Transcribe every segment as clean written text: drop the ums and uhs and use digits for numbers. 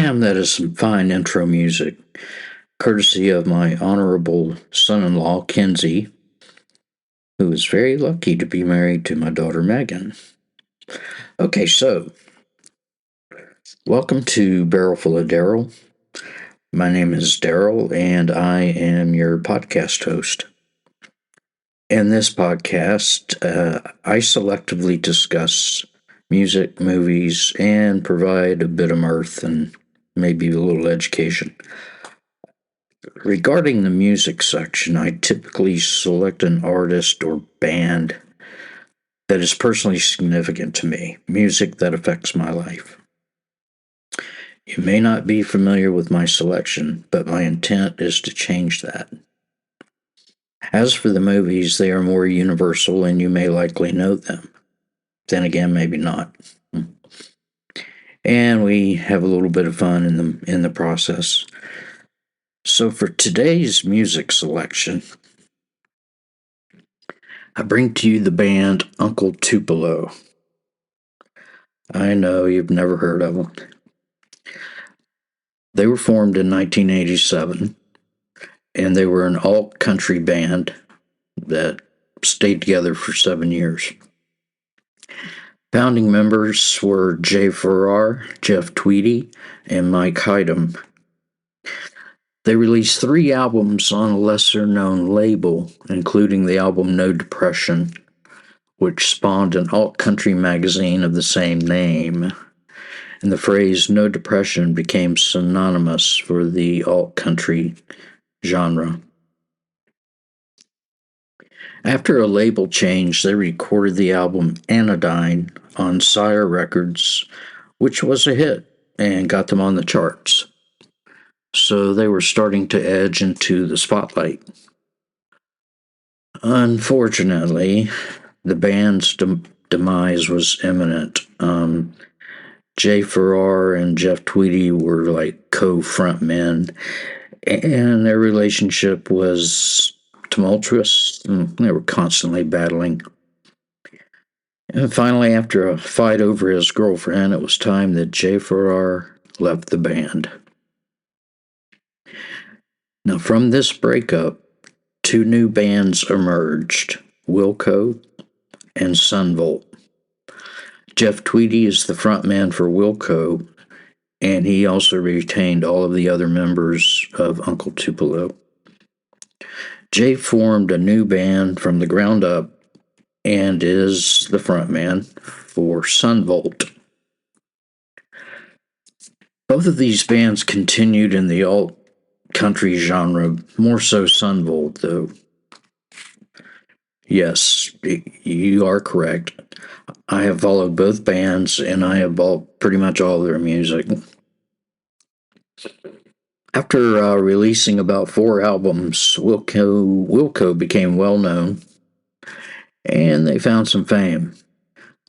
Damn, that is some fine intro music, courtesy of my honorable son-in-law, Kenzie, who is very lucky to be married to my daughter, Megan. Okay, so, welcome to Barrel Full of Daryl. My name is Daryl, and I am your podcast host. In this podcast, I selectively discuss music, movies, and provide a bit of mirth and maybe a little education. Regarding the music section, I typically select an artist or band that is personally significant to me, music that affects my life. You may not be familiar with my selection, but my intent is to change that. As for the movies, they are more universal and you may likely know them. Then again, maybe not. And we have a little bit of fun in the process. So for today's music selection, I bring to you the band Uncle Tupelo. I know you've never heard of them. They were formed in 1987, and they were an alt-country band that stayed together for 7 years. Founding members were Jay Farrar, Jeff Tweedy, and Mike Hyden. They released 3 albums on a lesser-known label, including the album No Depression, which spawned an alt-country magazine of the same name. And the phrase No Depression became synonymous for the alt-country genre. After a label change, they recorded the album Anodyne on Sire Records, which was a hit and got them on the charts. So they were starting to edge into the spotlight. Unfortunately, the band's demise was imminent. Jay Farrar and Jeff Tweedy were like co-frontmen, and their relationship was tumultuous. They were constantly battling. And finally, after a fight over his girlfriend, it was time that Jay Farrar left the band. Now, from this breakup, 2 new bands emerged, Wilco and Sunvolt. Jeff Tweedy is the frontman for Wilco, and he also retained all of the other members of Uncle Tupelo. Jay formed a new band from the ground up and is the frontman for Sunvolt. Both of these bands continued in the alt-country genre, more so Sunvolt, though. Yes, you are correct. I have followed both bands, and I have bought pretty much all their music. After releasing about 4 albums, Wilco became well known, and they found some fame.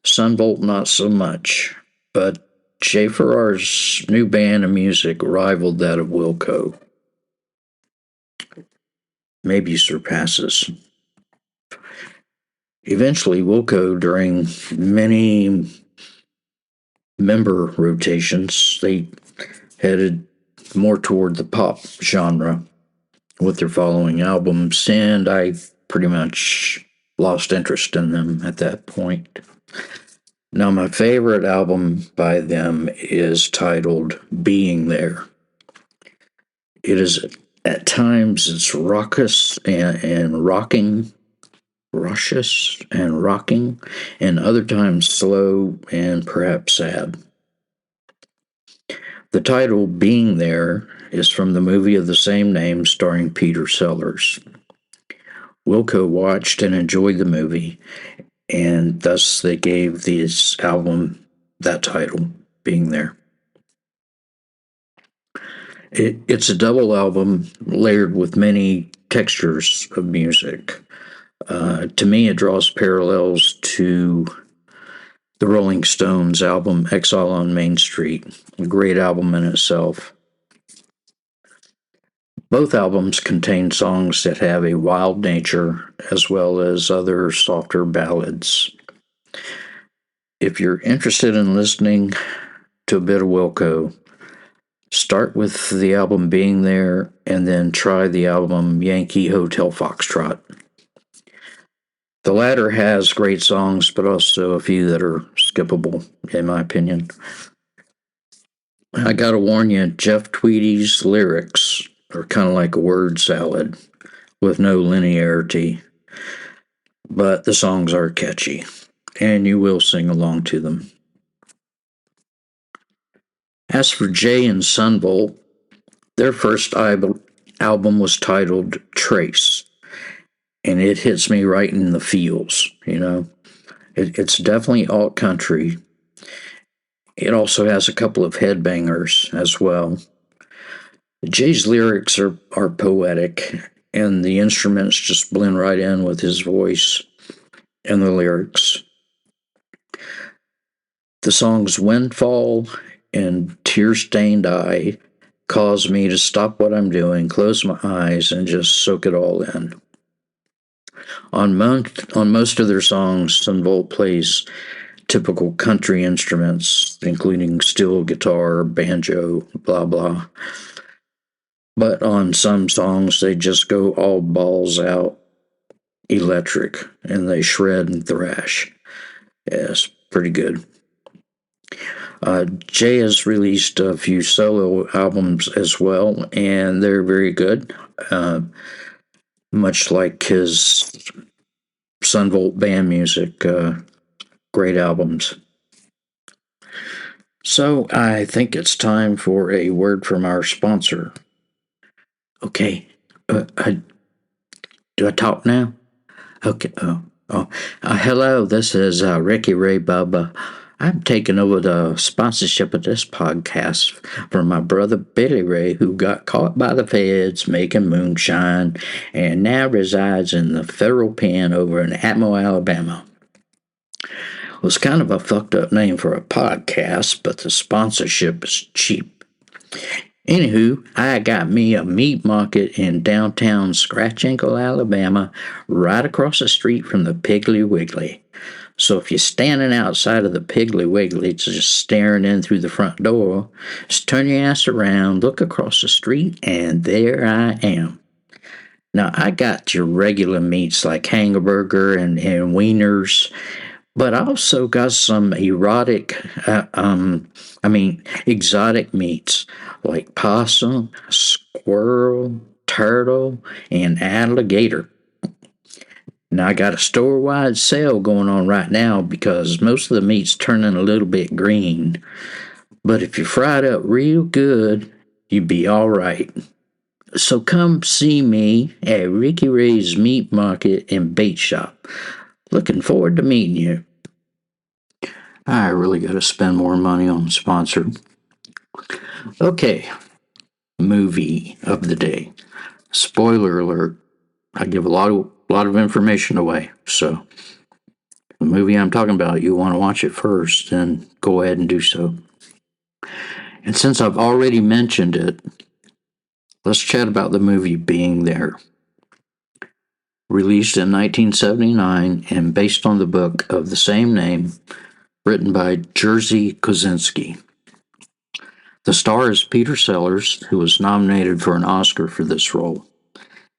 Sunvolt not so much, but Jay Farrar's new band of music rivaled that of Wilco. Maybe surpasses. Eventually, Wilco, during many member rotations, they headed more toward the pop genre with their following albums, and I pretty much lost interest in them at that point. Now, my favorite album by them is titled Being There. It is, at times, it's raucous and rocking, and other times slow and perhaps sad. The title, Being There, is from the movie of the same name starring Peter Sellers. Wilco watched and enjoyed the movie, and thus they gave this album that title, Being There. It's a double album layered with many textures of music. To me, it draws parallels to the Rolling Stones album Exile on Main Street, a great album in itself. Both albums contain songs that have a wild nature as well as other softer ballads. If you're interested in listening to a bit of Wilco, Start with the album Being There, and then try the album Yankee Hotel Foxtrot. The latter has great songs, but also a few that are skippable, in my opinion. I gotta warn you, Jeff Tweedy's lyrics are kind of like a word salad with no linearity, but the songs are catchy, and you will sing along to them. As for Jay and Sunvolt, their first album was titled Trace, and it hits me right in the feels, It's definitely alt country. It also has a couple of headbangers as well. Jay's lyrics are poetic, and the instruments just blend right in with his voice and the lyrics. The songs Windfall and Tear Stained Eye cause me to stop what I'm doing, close my eyes, and just soak it all in. On most of their songs, Sunvolt plays typical country instruments, including steel guitar, banjo, blah, blah. But on some songs, they just go all balls out electric, and they shred and thrash. Yeah, it's pretty good. Jay has released a few solo albums as well, and they're very good. Much like his Sunvolt band music, great albums. So I think it's time for a word from our sponsor. Okay, do I talk now? Okay. Hello, this is Ricky Ray Bubba. I'm taking over the sponsorship of this podcast from my brother Billy Ray, who got caught by the feds making moonshine and now resides in the federal pen over in Atmore, Alabama. It was kind of a fucked up name for a podcast, but the sponsorship is cheap. Anywho, I got me a meat market in downtown Scratch Ankle, Alabama, right across the street from the Piggly Wiggly. So if you're standing outside of the Piggly Wiggly, just staring in through the front door, just turn your ass around, look across the street, and there I am. Now, I got your regular meats like hamburger and wieners, but I also got some exotic meats like possum, squirrel, turtle, and alligator. Now, I got a store-wide sale going on right now because most of the meat's turning a little bit green. But if you fry it up real good, you'd be all right. So come see me at Ricky Ray's Meat Market and Bait Shop. Looking forward to meeting you. I really got to spend more money on the sponsor. Okay, movie of the day. Spoiler alert, I give a lot of information away, so the movie I'm talking about, you want to watch it first, then go ahead and do so. And since I've already mentioned it, let's chat about the movie Being There. Released in 1979 and based on the book of the same name, written by Jerzy Kosinski. The star is Peter Sellers, who was nominated for an Oscar for this role.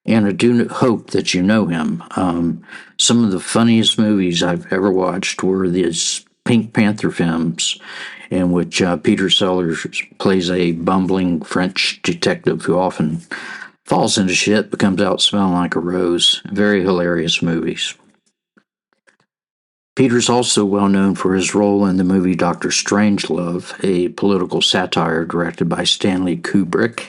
And I do hope that you know him. Some of the funniest movies I've ever watched were these Pink Panther films, in which Peter Sellers plays a bumbling French detective who often falls into shit, but comes out smelling like a rose. Very hilarious movies. Peter's also well known for his role in the movie Dr. Strangelove, a political satire directed by Stanley Kubrick.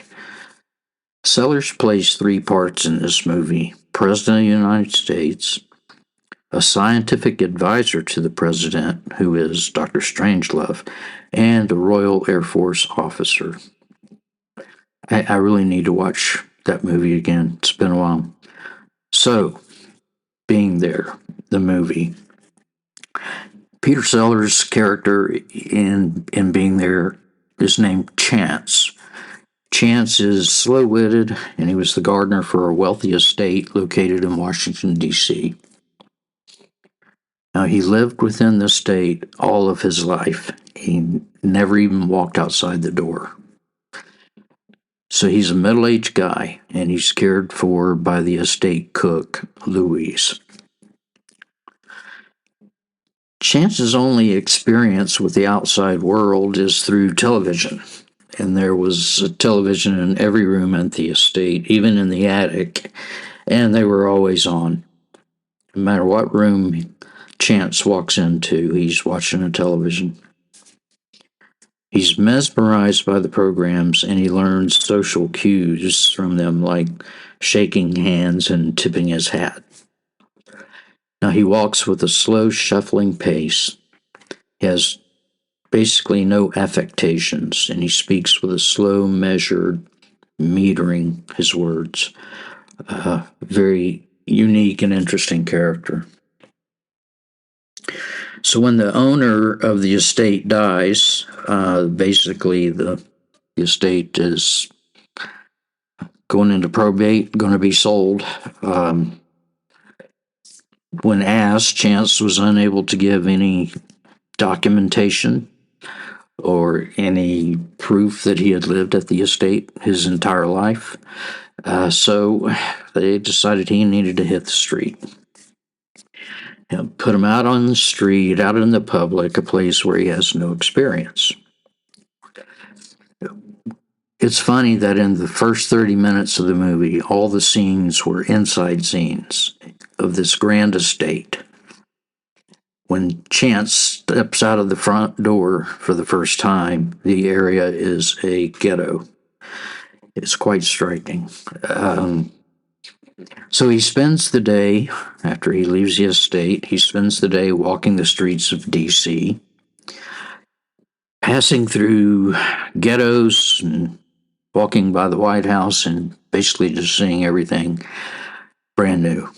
Sellers plays three parts in this movie: President of the United States, a scientific advisor to the president, who is Dr. Strangelove, and a Royal Air Force officer. I really need to watch that movie again. It's been a while. So, Being There, the movie. Peter Sellers' character in Being There is named Chance. Chance is slow-witted, and he was the gardener for a wealthy estate located in Washington, D.C. Now, he lived within the state all of his life. He never even walked outside the door. So he's a middle-aged guy, and he's cared for by the estate cook, Louise. Chance's only experience with the outside world is through television. And there was a television in every room at the estate, even in the attic, and they were always on. No matter what room Chance walks into, he's watching a television. He's mesmerized by the programs, and he learns social cues from them, like shaking hands and tipping his hat. Now, he walks with a slow, shuffling pace. He has basically no affectations, and he speaks with a slow, measured, metering his words. Very unique and interesting character. So when the owner of the estate dies, basically the estate is going into probate, going to be sold. When asked, Chance was unable to give any documentation or any proof that he had lived at the estate his entire life. So they decided he needed to hit the street. Put him out on the street, out in the public, a place where he has no experience. It's funny that in the first 30 minutes of the movie, all the scenes were inside scenes of this grand estate. When Chance steps out of the front door for the first time, the area is a ghetto. It's quite striking. So he spends the day, after he leaves the estate, he spends the day walking the streets of D.C., passing through ghettos and walking by the White House and basically just seeing everything brand new.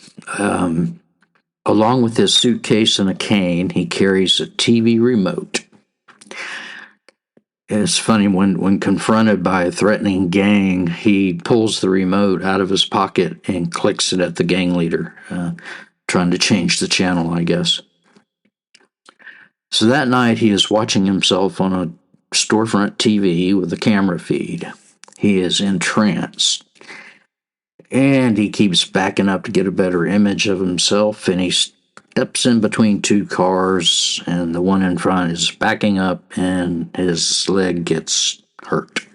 Along with his suitcase and a cane, he carries a TV remote. It's funny, when confronted by a threatening gang, he pulls the remote out of his pocket and clicks it at the gang leader, trying to change the channel, I guess. So that night, he is watching himself on a storefront TV with a camera feed. He is entranced. And he keeps backing up to get a better image of himself, and he steps in between two cars, and the one in front is backing up, and his leg gets hurt.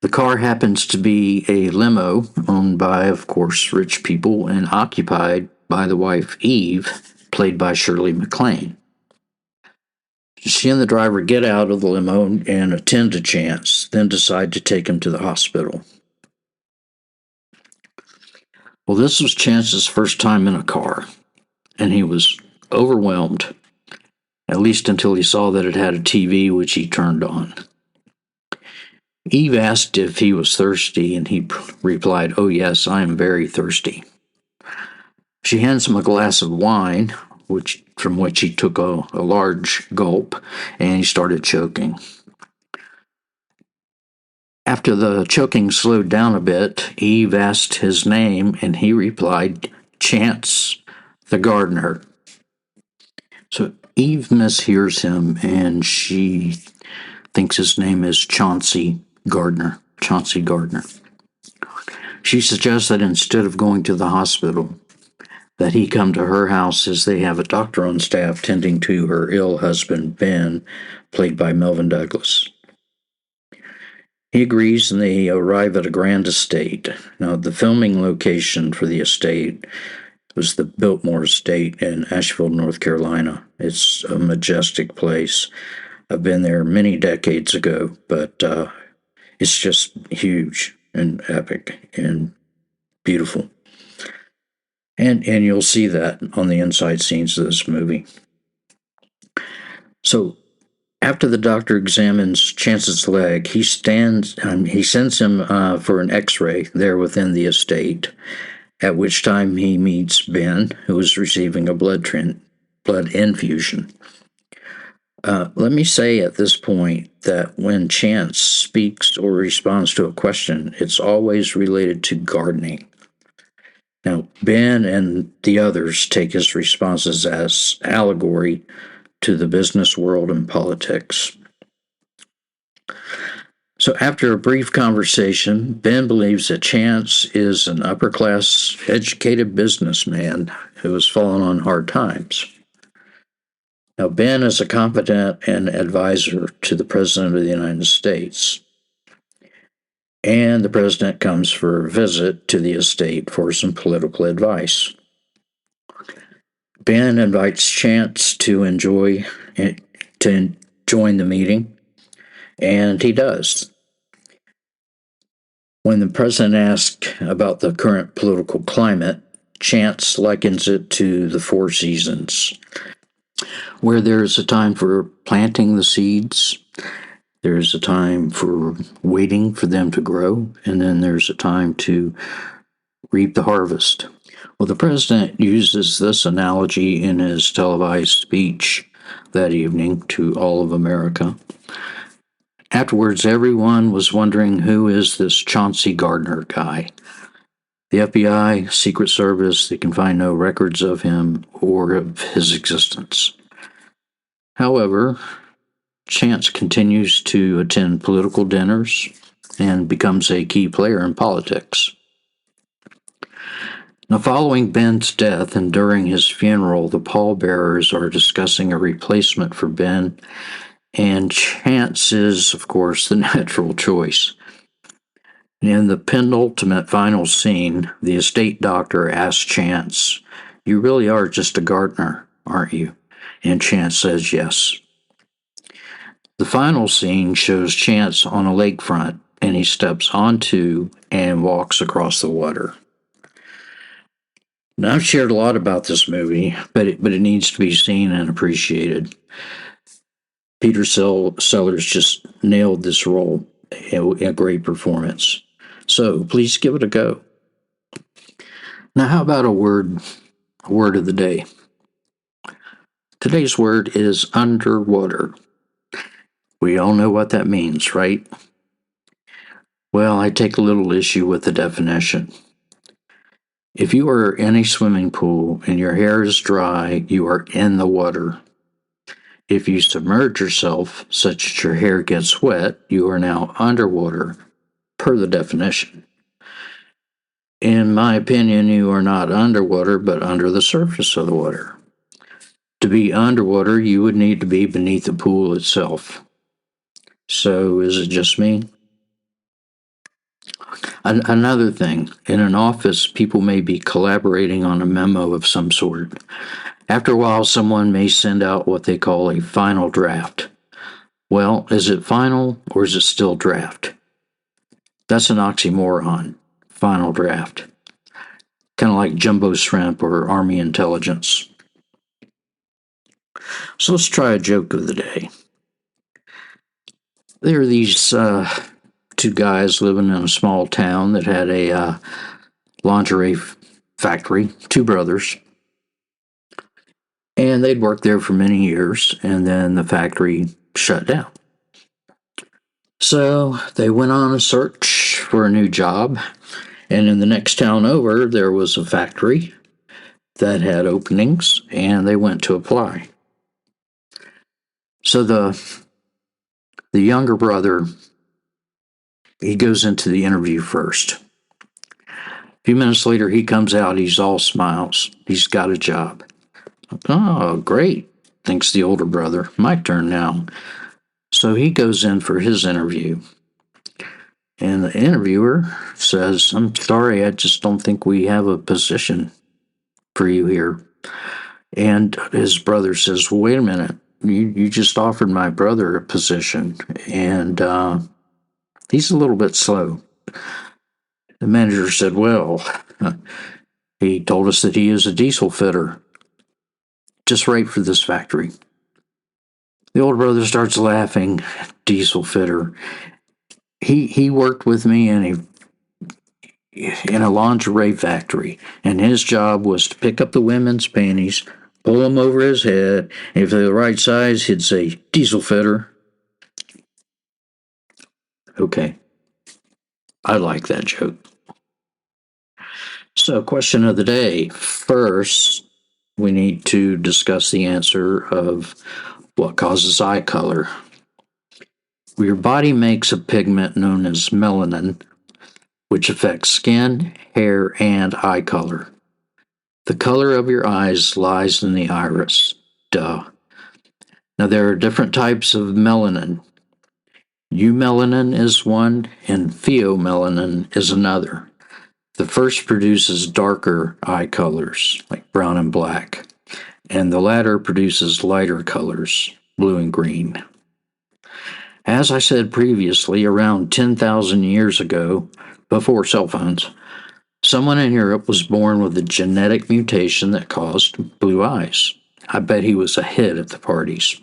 The car happens to be a limo owned by, of course, rich people and occupied by the wife, Eve, played by Shirley MacLaine. She and the driver get out of the limo and attend to Chance, then decide to take him to the hospital. Well, this was Chance's first time in a car, and he was overwhelmed, at least until he saw that it had a TV, which he turned on. Eve asked if he was thirsty, and he replied, "Oh yes, I am very thirsty." She hands him a glass of wine, from which he took a large gulp, and he started choking. After the choking slowed down a bit, Eve asked his name, and he replied, "Chance the gardener." So Eve mishears him, and she thinks his name is Chauncey Gardner. Chauncey Gardner. She suggests that instead of going to the hospital, that he come to her house, as they have a doctor on staff tending to her ill husband, Ben, played by Melvin Douglas. He agrees, and they arrive at a grand estate. Now, the filming location for the estate was the Biltmore Estate in Asheville, North Carolina. It's a majestic place. I've been there many decades ago, but it's just huge and epic and beautiful. And you'll see that on the inside scenes of this movie. So after the doctor examines Chance's leg, he sends him for an x-ray there within the estate, at which time he meets Ben, who is receiving a blood infusion. Let me say at this point that when Chance speaks or responds to a question, it's always related to gardening. Now, Ben and the others take his responses as allegory to the business world and politics. So after a brief conversation, Ben believes that Chance is an upper-class, educated businessman who has fallen on hard times. Now, Ben is a confidant and advisor to the President of the United States. And the President comes for a visit to the estate for some political advice. Ben invites Chance to join the meeting, and he does. When the president asks about the current political climate, Chance likens it to the four seasons, where there's a time for planting the seeds, there's a time for waiting for them to grow, and then there's a time to reap the harvest. Well, the president uses this analogy in his televised speech that evening to all of America. Afterwards, everyone was wondering, who is this Chauncey Gardner guy? The FBI, Secret Service, they can find no records of him or of his existence. However, Chance continues to attend political dinners and becomes a key player in politics. Now, following Ben's death and during his funeral, the pallbearers are discussing a replacement for Ben, and Chance is, of course, the natural choice. In the penultimate final scene, the estate doctor asks Chance, "You really are just a gardener, aren't you?" And Chance says yes. The final scene shows Chance on a lakefront, and he steps onto and walks across the water. Now, I've shared a lot about this movie, but it needs to be seen and appreciated. Peter Sellers just nailed this role, a great performance. So please give it a go. Now, how about a word of the day? Today's word is underwater. We all know what that means, right? Well, I take a little issue with the definition. If you are in a swimming pool and your hair is dry, you are in the water. If you submerge yourself such that your hair gets wet, you are now underwater, per the definition. In my opinion, you are not underwater, but under the surface of the water. To be underwater, you would need to be beneath the pool itself. So, is it just me? Another thing, in an office, people may be collaborating on a memo of some sort. After a while, someone may send out what they call a final draft. Well, is it final or is it still draft? That's an oxymoron, final draft. Kind of like jumbo shrimp or army intelligence. So let's try a joke of the day. There are these two guys living in a small town that had a lingerie factory, two brothers. And they'd worked there for many years, and then the factory shut down. So they went on a search for a new job, and in the next town over, there was a factory that had openings, and they went to apply. So the younger brother, he goes into the interview first. A few minutes later, he comes out, he's all smiles. He's got a job. Oh, great, thinks the older brother. My turn now. So he goes in for his interview. And the interviewer says, "I'm sorry, I just don't think we have a position for you here." And his brother says, "Well, wait a minute. You just offered my brother a position, and he's a little bit slow." The manager said, "Well, he told us that he is a diesel fitter, just right for this factory." The older brother starts laughing. Diesel fitter. He worked with me in a lingerie factory, and his job was to pick up the women's panties, pull them over his head, and if they're the right size, he'd say, "Diesel fitter." Okay. I like that joke. So, question of the day. First, we need to discuss the answer of what causes eye color. Your body makes a pigment known as melanin, which affects skin, hair, and eye color. The color of your eyes lies in the iris. Duh. Now, there are different types of melanin. Eumelanin is one, and pheomelanin is another. The first produces darker eye colors, like brown and black, and the latter produces lighter colors, blue and green. As I said previously, around 10,000 years ago, before cell phones, someone in Europe was born with a genetic mutation that caused blue eyes. I bet he was a hit at the parties.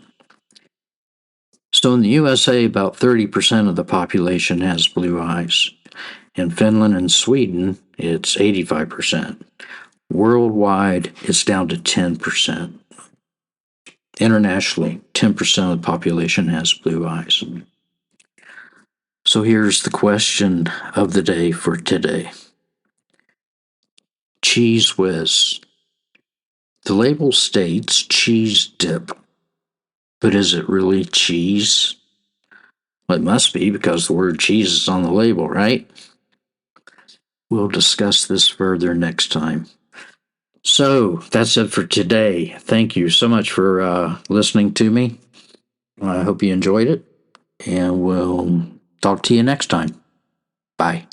So in the USA, about 30% of the population has blue eyes. In Finland and Sweden, it's 85%. Worldwide, it's down to 10%. Internationally, 10% of the population has blue eyes. So here's the question of the day for today. Cheese whiz. The label states cheese dip, but is it really cheese? Well, it must be because the word cheese is on the label, right? We'll discuss this further next time. So that's it for today. Thank you so much for listening to me. I hope you enjoyed it, and we'll talk to you next time. Bye.